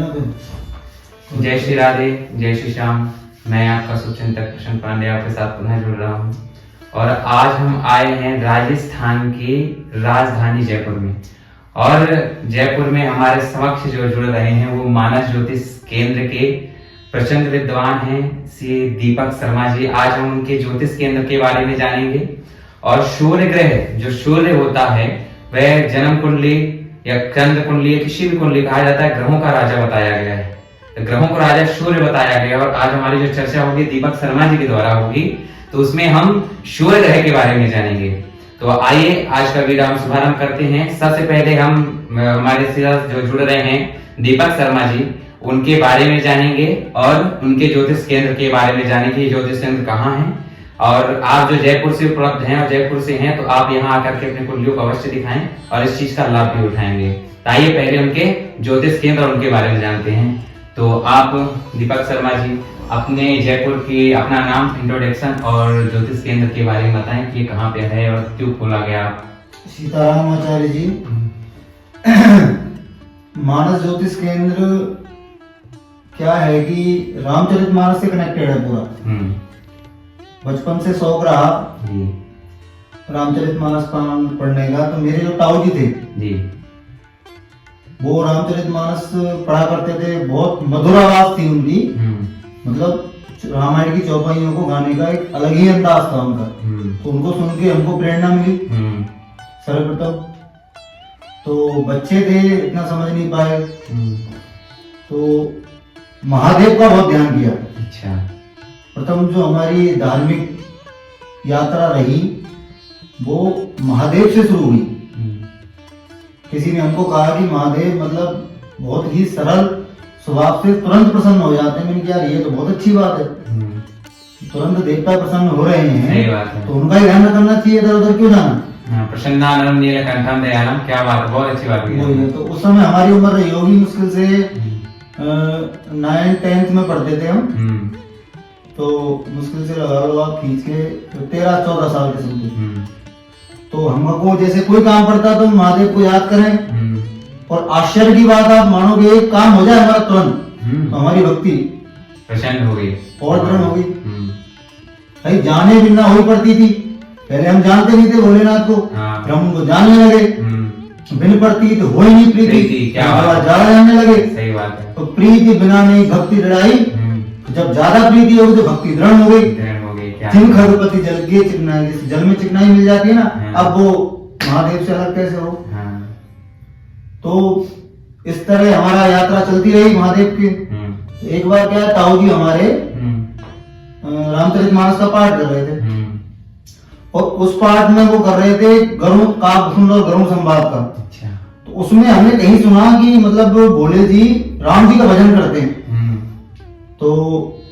जय श्री राधे, जय श्री श्याम। मैं आपका शुभचिंतक प्रशांत पांडे आपके साथ पुनः जुड़ रहा हूँ और आज हम आए हैं राजस्थान की राजधानी जयपुर में। और जयपुर में हमारे समक्ष जो जुड़ रहे हैं वो मानस ज्योतिष केंद्र के प्रचंड विद्वान हैं श्री दीपक शर्मा जी। आज हम उनके ज्योतिष केंद्र के बारे में जानेंगे। और सूर्य ग्रह, जो सूर्य होता है वह जन्म कुंडली या चंद्र कुंडली या किसी भी कुंडली कहा जाता है, ग्रहों का राजा बताया गया है। ग्रहों को राजा सूर्य बताया गया। और आज हमारी जो चर्चा होगी दीपक शर्मा जी के द्वारा होगी, तो उसमें हम सूर्य ग्रह के बारे में जानेंगे। तो आइए आज का वीडियो हम शुभारंभ करते हैं। सबसे पहले हम हमारे साथ जो जुड़ रहे हैं दीपक शर्मा जी, उनके बारे में जानेंगे और उनके ज्योतिष केंद्र के बारे में जानेंगे। ज्योतिष केंद्र कहाँ है और आप जो जयपुर से उपलब्ध हैं और जयपुर से हैं तो आप यहाँ आकर के अपने कुंडलियों को अवश्य दिखाएं और इस चीज का लाभ भी उठाएंगे। तो आइए पहले उनके ज्योतिष केंद्र और उनके बारे में जानते हैं। तो आप दीपक शर्मा जी अपने जयपुर की अपना नाम, इंट्रोडक्शन और ज्योतिष केंद्र के बारे में बताएं कि ये कहाँ पे है और क्यों खोला गया। सीताराम आचार्य जी, मानस ज्योतिष केंद्र क्या है कि रामचरितमानस से कनेक्टेड है पूरा। बचपन से शौक रहा रामचरितमानस पढ़ने का। तो मेरे जो ताऊ जी थे जी, वो रामचरितमानस पढ़ा करते थे। बहुत मधुर आवाज थी उनकी, मतलब रामायण की चौपाइयों को गाने का एक अलग ही अंदाज था उनका। तो उनको सुन के हमको प्रेरणा मिली सर्वप्रथम। तो बच्चे थे, इतना समझ नहीं पाए, तो महादेव का बहुत ध्यान किया। अच्छा। प्रथम जो हमारी धार्मिक यात्रा रही वो महादेव से शुरू हुई। किसी ने हमको कहा कि महादेव मतलब बहुत ही सरल स्वभाव से तुरंत प्रसन्न हो जाते हैं। मैंने कहा यार ये तो बहुत अच्छी बात है, तुरंत देवता प्रसन्न हो रहे हैं। सही बात है। तो उनका ही ध्यान रखना चाहिए, इधर उधर क्यों जाना। प्रसन्नानंद नीलकंठम दयालम, क्या बात है, बहुत अच्छी बात है। तो उस समय हमारी उम्र रही होगी मुश्किल से 9th-10th में पढ़ते थे हम। तो मुश्किल से लगा लो आप खींच के 13-14 साल के समझो। तो हमको जैसे कोई काम पड़ता तो महादेव को याद करें और आश्चर्य की बात आप मानोगे एक काम हो जाए हमारा तुरंत, तो हमारी भक्ति प्रसन्न हो गई और दृढ़ हो गई। भाई जाने बिना हो पड़ती थी। पहले हम जानते नहीं थे भोलेनाथ को, फिर हम उनको जानने लगे। बिन पड़ती तो हो ही नहीं प्रीति, ज्यादा जानने लगे। सही बात है। तो प्रीति बिना नहीं भक्ति दृढ़ाई। जब ज्यादा प्रीति होगी तो भक्ति दृढ़ हो गई। जिन खरपति जल के चिकनाई, जल में चिकनाई मिल जाती है ना, अब वो महादेव से अलग कैसे हो। तो इस तरह हमारा यात्रा चलती रही महादेव की। तो एक बार क्या है, ताऊ जी हमारे रामचरितमानस का पाठ कर रहे थे और उस पाठ में वो कर रहे थे गरुड़ काव्य और गरुड़ संवाद का। अच्छा। तो उसमें हमने कहीं सुना कि मतलब भोले जी राम जी का भजन करते हैं। तो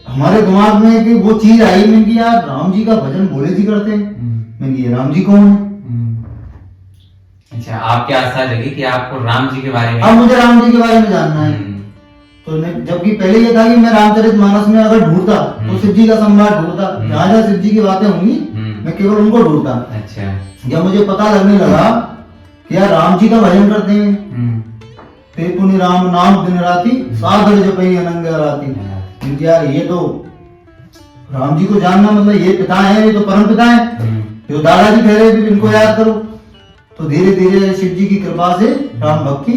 हमारे दिमाग में कि वो चीज आई, मैंने कि यार राम जी का भजन भोले जी करते हैं। मैंने कि राम जी कौन है। अच्छा, आपके आस्था जगी कि आपको राम जी के बारे में, अब मुझे राम जी के बारे में जानना है। तो जबकि पहले ये था कि मैं रामचरितमानस में अगर ढूंढता तो शिव जी का संवाद ढूंढता, जहाँ जहाँ शिव जी की बातें होंगी मैं केवल उनको ढूंढता। अच्छा। जब मुझे पता लगने लगा कि यार राम जी का भजन करते हैं, ते पुनि राम नाम दिन राती सागर जपई अनंग राती। यार ये तो राम जी को जानना मतलब ये पिता है, ये तो परम पिता है, जो दादाजी ठहरे भी इनको याद करो। तो धीरे धीरे शिव जी की कृपा से राम भक्ति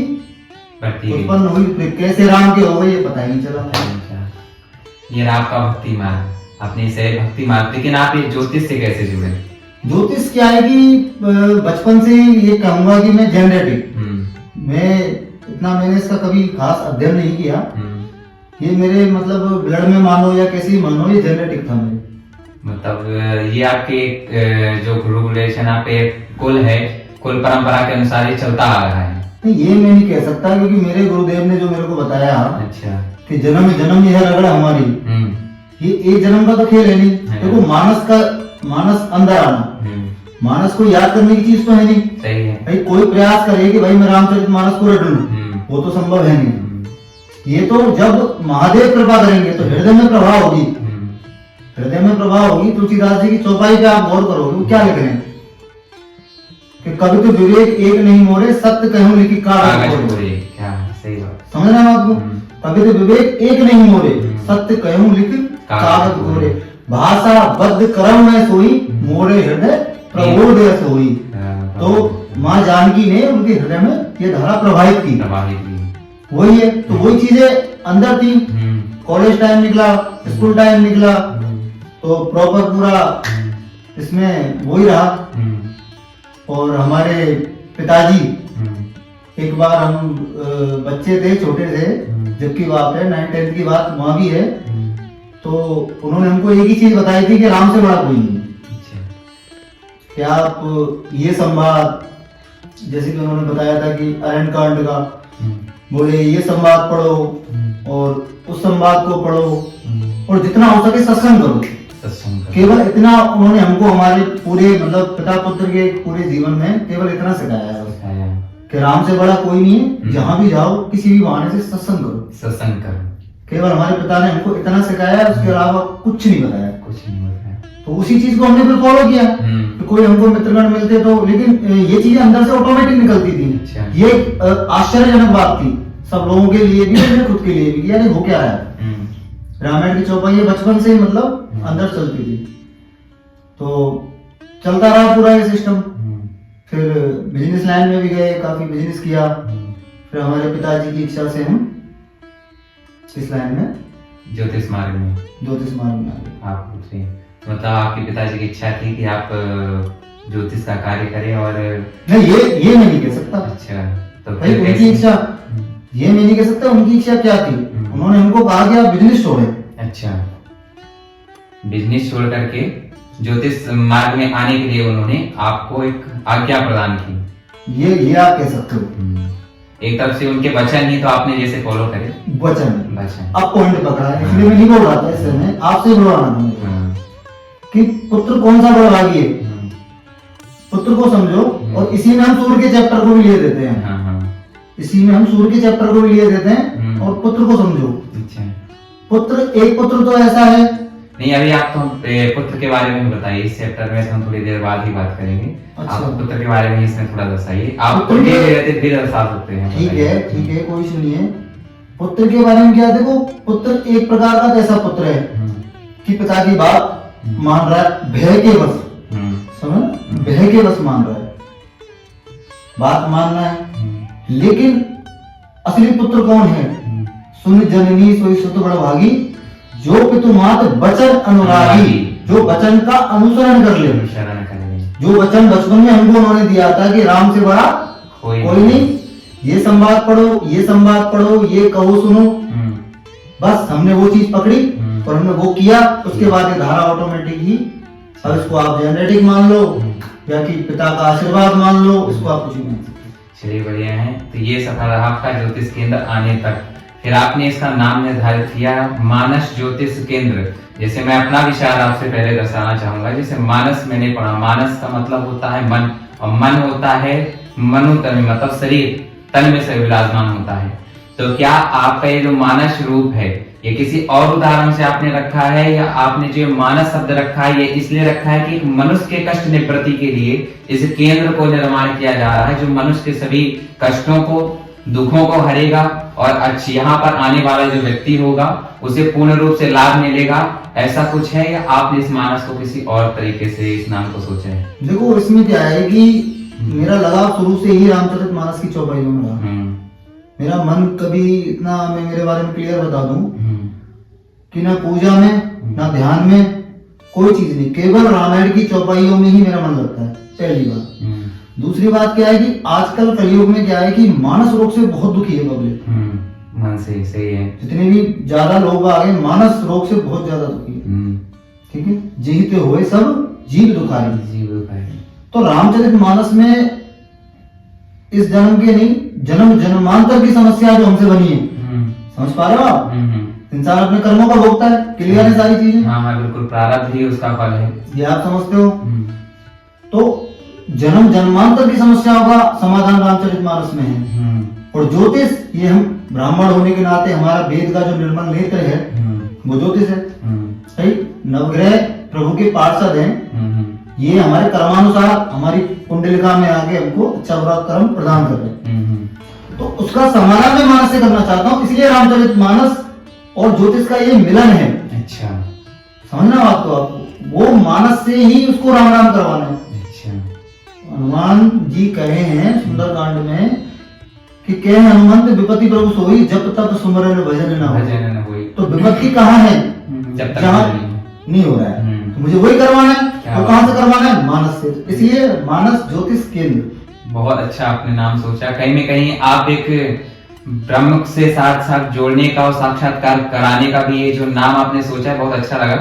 उत्पन्न हुई। फिर कैसे राम के हो गए ये पता ही नहीं चला। ये आपका भक्ति मार्ग, अपने से भक्ति मार्ग। लेकिन आप ये ज्योतिष से कैसे जुड़े? ज्योतिष क्या है कि बचपन से ये कहूंगा कि मैं जेनेटिक, मैं इतना मैंने इसका कभी खास अध्ययन नहीं किया। ये मेरे मतलब ब्लड में मानो या कैसे मानो, ये जेनेटिक था मेरे। मतलब ये आपके जो गुरु रिलेशन आपके कुल है, कुल परंपरा के अनुसार ये चलता आ रहा है। नहीं ये मैं नहीं कह सकता, क्योंकि मेरे गुरुदेव ने जो मेरे को बताया। अच्छा। कि जन्म जन्म ये है रगड़ हमारी, ये एक जन्म का तो खेल है नहीं। देखो मानस अंदर आना, मानस को याद करने की चीज तो है नहीं। सही है। भाई कोई प्रयास करे कि भाई मैं रामचरितमानस को रट लूं, वो तो संभव है नहीं। ये तो जब महादेव कृपा करेंगे तो हृदय में प्रभाव होगी। हृदय में प्रभाव होगी। तुलसीदास जी की चौपाई पे आप गौर करोगे वो क्या लिख रहे हैं कि कभी तो विवेक एक नहीं मोरे, सत्य कहूं लिखी कागज मोरे। क्या सही बात, समझ रहे हैं आपको। कवित विवेक एक नहीं मोरे, सत्य कहूं लिख कागज गोरे, भाषा बद्ध कर्म में सोई, मोरे हृदय प्रबोध सोई। तो माँ जानकी ने उनके हृदय में ये धारा प्रभावित की। वही है, तो वही चीजें अंदर थी। कॉलेज टाइम निकला, स्कूल टाइम निकला, तो प्रॉपर पूरा इसमें वही रहा। और हमारे पिताजी, एक बार हम बच्चे थे, छोटे थे, जबकि बात है 9-10 की बात वहां भी है, तो उन्होंने हमको एक ही चीज बताई थी कि राम से बड़ा कोई नहीं। क्या आप ये संवाद, जैसे कि उन्होंने बताया था कि अरण्य कांड का, बोले ये संवाद पढ़ो और उस संवाद को पढ़ो और जितना हो सके सत्संग करो। केवल इतना उन्होंने हमको हमारे पूरे मतलब पिता पुत्र के पूरे जीवन में केवल इतना सिखाया है कि राम से बड़ा कोई नहीं है। जहां भी जाओ किसी भी बहाने से सत्संग करो। केवल हमारे पिता ने हमको इतना सिखाया, उसके अलावा कुछ नहीं बताया। तो उसी चीज को हमने फिर फॉलो किया। तो कोई हमको मित्रगण मिलते तो, लेकिन ये चीजें अंदर से ऑटोमेटिक निकलती थी। ये आश्चर्यजनक बात थी सब लोगों के लिए भी, मेरे खुद के लिए भी, यानी हो क्या है। रामायण की चौपाई बचपन से ही मतलब अंदर चलती थी, तो चलता रहा पूरा ये सिस्टम। फिर बिजनेस लाइन में भी गए, काफी बिजनेस किया। फिर हमारे पिताजी की इच्छा से हम इस लाइन में ज्योतिष मार्ग में आप उतरे। मतलब आपके पिताजी की इच्छा थी कि आप ज्योतिष का कार्य करें? और नहीं, ये मैं नहीं कह सकता। अच्छा, तो भाई उनकी इच्छा, ये मैं नहीं कह सकता उनकी इच्छा क्या थी। उन्होंने हमको कहा कि आप बिजनेस छोड़े। अच्छा, बिजनेस छोड़ करके ज्योतिष मार्ग में आने के लिए उन्होंने आपको एक आज्ञा प्रदान की। ये आप कह सकते हो। एक तरफ से उनके वचन ही तो आपने जैसे फॉलो करे। वचन अब पॉइंट पकड़ा है, इसलिए मैं नहीं बोल रहा था, इससे मैं आपसे बोलवाना था कि पुत्र कौन सा बड़भागी है। पुत्र को समझो, और इसी में हम सूर्य के चैप्टर को भी ले देते हैं। इसी में हम सूर्य के चैप्टर को भी ले देते हैं और पुत्र को समझो। पुत्र, एक पुत्र तो ऐसा है नहीं। अभी आप तो पुत्र के बारे में बताइए, इस चैप्टर में हम थोड़ी देर बाद ही बात करेंगे। अच्छा। आप पुत्र के बारे में इसमें थोड़ा बताइए। आप पुत्र के रहते फिर दर्शा सकते हैं। ठीक है, कोई सुनिए। पुत्र के बारे में क्या, देखो पुत्र एक प्रकार का कैसा पुत्र है कि पिता की बात मान रहा है, भय के वश, समझ, भय के वश मान रहा है, बात मानना है। लेकिन असली पुत्र कौन है? सुन जननी सोई सुत बड़भागी, जो पितु मात वचन अनुरागी, जो वचन का अनुसरण कर ले। जो वचन बचपन में हमको उन्होंने दिया था कि राम से बड़ा कोई नहीं, ये संवाद पढ़ो, ये संवाद पढ़ो, ये कहो सुनो, बस हमने वो चीज पकड़ी और हमने वो किया। उसके बाद ये धारा ऑटोमेटिक ही, अब इसको आप जेनेटिक मान लो या कि पिता का आशीर्वाद मान लो, इसको आप कुछ नहीं। चलिए, बढ़िया है। तो ये सफल रहा आपका ज्योतिष केंद्र आने तक। फिर आपने इसका नाम निर्धारित किया मानस ज्योतिष केंद्र। जैसे मैं अपना विचार आपसे पहले दर्शाना चाहूंगा। जैसे मानस मैंने पढ़ा, मानस का मतलब होता है मन, और मन होता है मनोतन, मतलब शरीर, तन में से विराजमान होता है। तो क्या आपका ये जो मानस रूप है, ये किसी और उदाहरण से आपने रखा है, या आपने जो मानस शब्द रखा है ये इसलिए रखा है कि मनुष्य के कष्ट निवृत्ति के लिए इस केंद्र को निर्माण किया जा रहा है, जो मनुष्य के सभी कष्टों को, दुखों को हरेगा, और यहाँ पर आने वाला जो व्यक्ति होगा उसे पूर्ण रूप से लाभ मिलेगा, ऐसा कुछ है? या आपने इस मानस को किसी और तरीके से इस नाम को सोचा है? देखो, इसमें क्या है कि मेरा लगाव शुरू से ही रामचरितमानस की चौपाइयों में रहा। मेरा मन कभी इतना, मैं मेरे बारे में क्लियर बता दूं कि ना पूजा में ना ध्यान में कोई चीज नहीं, केवल रामायण की चौपाइयों में ही मेरा मन लगता है, पहली बात। दूसरी बात क्या है कि आजकल कलयुग में क्या है कि मानस रोग से बहुत दुखी है पब्लिक। मन से सही है, जितने भी ज्यादा लोग आ गए मानस रोग से बहुत ज्यादा दुखी है। ठीक है, जीते हुए सब जीव दुखारी। तो रामचरितमानस में इस जन्म के नहीं, जन्म जन्मांतर की समस्या जो हमसे बनी है, समझ पा रहे हो आप? इंसान अपने कर्मों का भोगता है, क्लियर है सारी चीजें। हाँ, बिल्कुल, प्रारब्ध ही उसका फल है, ये आप समझते हो। तो जन्म जन्मांतर की समस्याओं का समाधान रामचरितमानस में है। और ज्योतिष, ये हम ब्राह्मण होने के नाते हमारा वेद का जो निर्मल नेत्र है वो ज्योतिष है। सही, नवग्रह प्रभु के पार्षद हैं, ये हमारे कर्मानुसार हमारी कुंडलिका में आके हमको अच्छा बुरा कर्म प्रदान कर रहे हैं। तो उसका समाधान मैं मानस से करना चाहता हूँ, इसलिए रामचरित मानस और ज्योतिष का ये मिलन है। अच्छा, समझना बात को आपको, वो मानस से ही उसको राम राम करवाना है। अच्छा। हनुमान जी कहे हैं सुंदरकांड में कि कहे हनुमंत विपत्ति प्रभु सोई जब तब सुमरन भजन न हो। तो विपत्ति कहाँ है? जब तक जहाँ नहीं हो रहा है, तो मुझे वही करवाना है। तो कहाँ से करवाना है? मानस से। इसलिए मानस ज्योतिष केंद्र। बहुत अच्छा आपने नाम सोचा। कहीं न कहीं आप एक ब्रह्म से साथ साथ जोड़ने का और साक्षात्कार कराने का भी ये जो नाम आपने सोचा बहुत अच्छा लगा।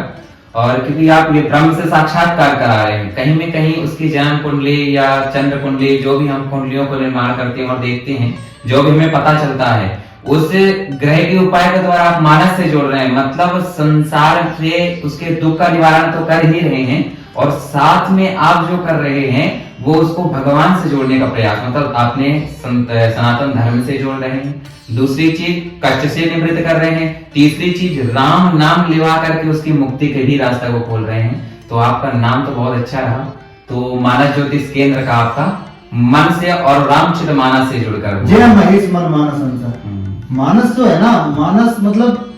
और क्योंकि आप ये ब्रह्म से साक्षात्कार करा रहे हैं, कहीं में कहीं उसकी जन्म कुंडली या चंद्र कुंडली, जो भी हम कुंडलियों को निर्माण करते हैं और देखते हैं, जो भी हमें पता चलता है, उस ग्रह के उपाय के द्वारा आप मानस से जोड़ रहे हैं। मतलब संसार से उसके दुख का निवारण तो कर ही रहे हैं, और साथ में आप जो कर रहे हैं वो उसको भगवान से जोड़ने का प्रयास, मतलब आपने सनातन धर्म से जोड़ रहे हैं। दूसरी चीज कष्ट से निवृत्त कर रहे हैं। तीसरी चीज राम नाम लिवा करके उसकी मुक्ति के भी रास्ता को खोल रहे हैं। तो आपका नाम तो बहुत अच्छा रहा। तो मानस ज्योतिष केंद्र का आपका मन से और रामचित मानस से जुड़कर जय महेश मन मानस अनुसार। मानस जो है ना, मानस मतलब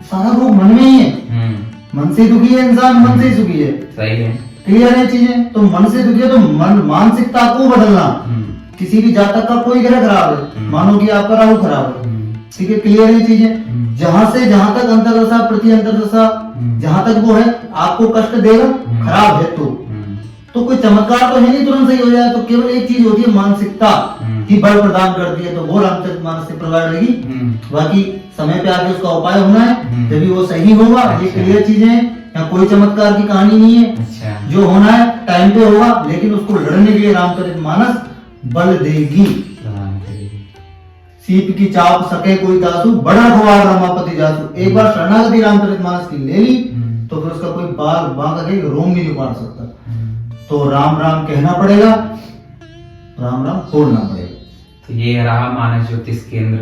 सारा रोग मन में ही है। मन से दुखी है इंसान, मन से सुखी है। सही है, क्लियर है चीजें। तो मन से दुखी है तो मन मानसिकता को बदलना। किसी भी जातक का कोई ग्रह खराब है, मानो कि आपका राहु खराब है, ठीक है, क्लियर है चीजें। जहां से जहां तक अंतर्दशा प्रति अंतर्दशा जहां तक वो है आपको कष्ट देगा, खराब है तो कोई चमत्कार तो है नहीं तुरंत सही हो जाए। तो केवल एक चीज होती है मानसिकता की बल प्रदान करती है, तो वो रामचरित मानस से प्रोवाइड रहेगी। बाकी समय पे आके उसका उपाय होना है, तभी वो सही होगा। ये क्लियर चीजें हैं, यहाँ कोई चमत्कार की कहानी नहीं है। अच्छा। जो होना है टाइम पे होगा, लेकिन उसको लड़ने के लिए रामचरित मानस बल देगी। सीप की चाप सके कोई दासु, बड़ा खुआर रमापति जासु। एक बार शरणागति रामचरित मानस की ले ली तो फिर उसका कोई बाल बांका के रोम भी नहीं उखाड़ सकता। तो राम राम कहना पड़ेगा, राम राम बोलना पड़ेगा। तो ये रहा मानस ज्योतिष केंद्र।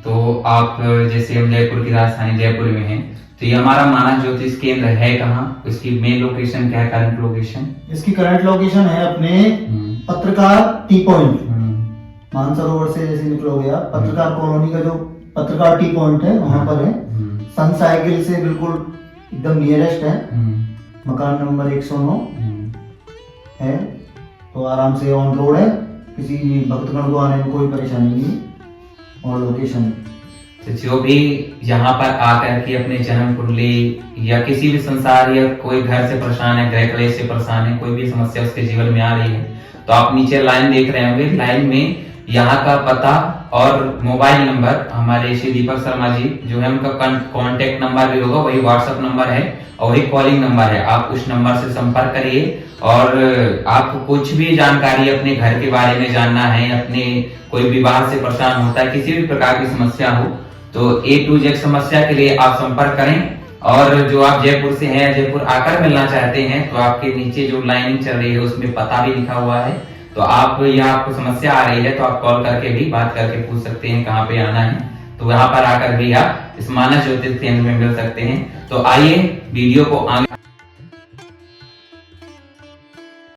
तो आप जैसे हम जयपुर की राजधानी जयपुर में हैं, तो ये हमारा मानस ज्योतिष केंद्र है कहाँ? इसकी मेन लोकेशन क्या है, करंट लोकेशन? इसकी करंट लोकेशन है अपने पत्रकार टी पॉइंट, मानसरोवर से जैसे निकलोगे आप, पत्रकार कॉलोनी का जो पत्रकार टी पॉइंट है वहां पर है। सन साइकिल से बिल्कुल एकदम नियरेस्ट है। मकान नंबर 109 है। तो आराम से ऑन रोड है, किसी भक्तगण को आने में कोई परेशानी नहीं। और लोकेशन तो जो भी यहाँ पर आकर के अपने जन्म कुंडली या किसी भी संसार या कोई घर से परेशान है, गृह क्लेश से परेशान है, कोई भी समस्या उसके जीवन में आ रही है, तो आप नीचे लाइन देख रहे होंगे। लाइन में यहाँ का पता और मोबाइल नंबर हमारे श्री दीपक शर्मा जी जो है उनका कांटेक्ट नंबर भी होगा, वही व्हाट्सएप नंबर है और वही कॉलिंग नंबर है। आप उस नंबर से संपर्क करिए। और आपको कुछ भी जानकारी अपने घर के बारे में जानना है, अपने कोई विवाह से परेशान होता है, किसी भी प्रकार की समस्या हो, तो A to Z समस्या के लिए आप संपर्क करें। और जो आप जयपुर से हैं, जयपुर आकर मिलना चाहते हैं, तो आपके नीचे जो लाइनिंग चल रही है उसमें पता भी लिखा हुआ है। तो आप या आपको समस्या आ रही है तो आप कॉल करके भी बात करके पूछ सकते हैं कहाँ पे आना है। तो वहां पर आकर भी आप इस मानस ज्योतिष केंद्र में मिल सकते हैं। तो आइए वीडियो को आगे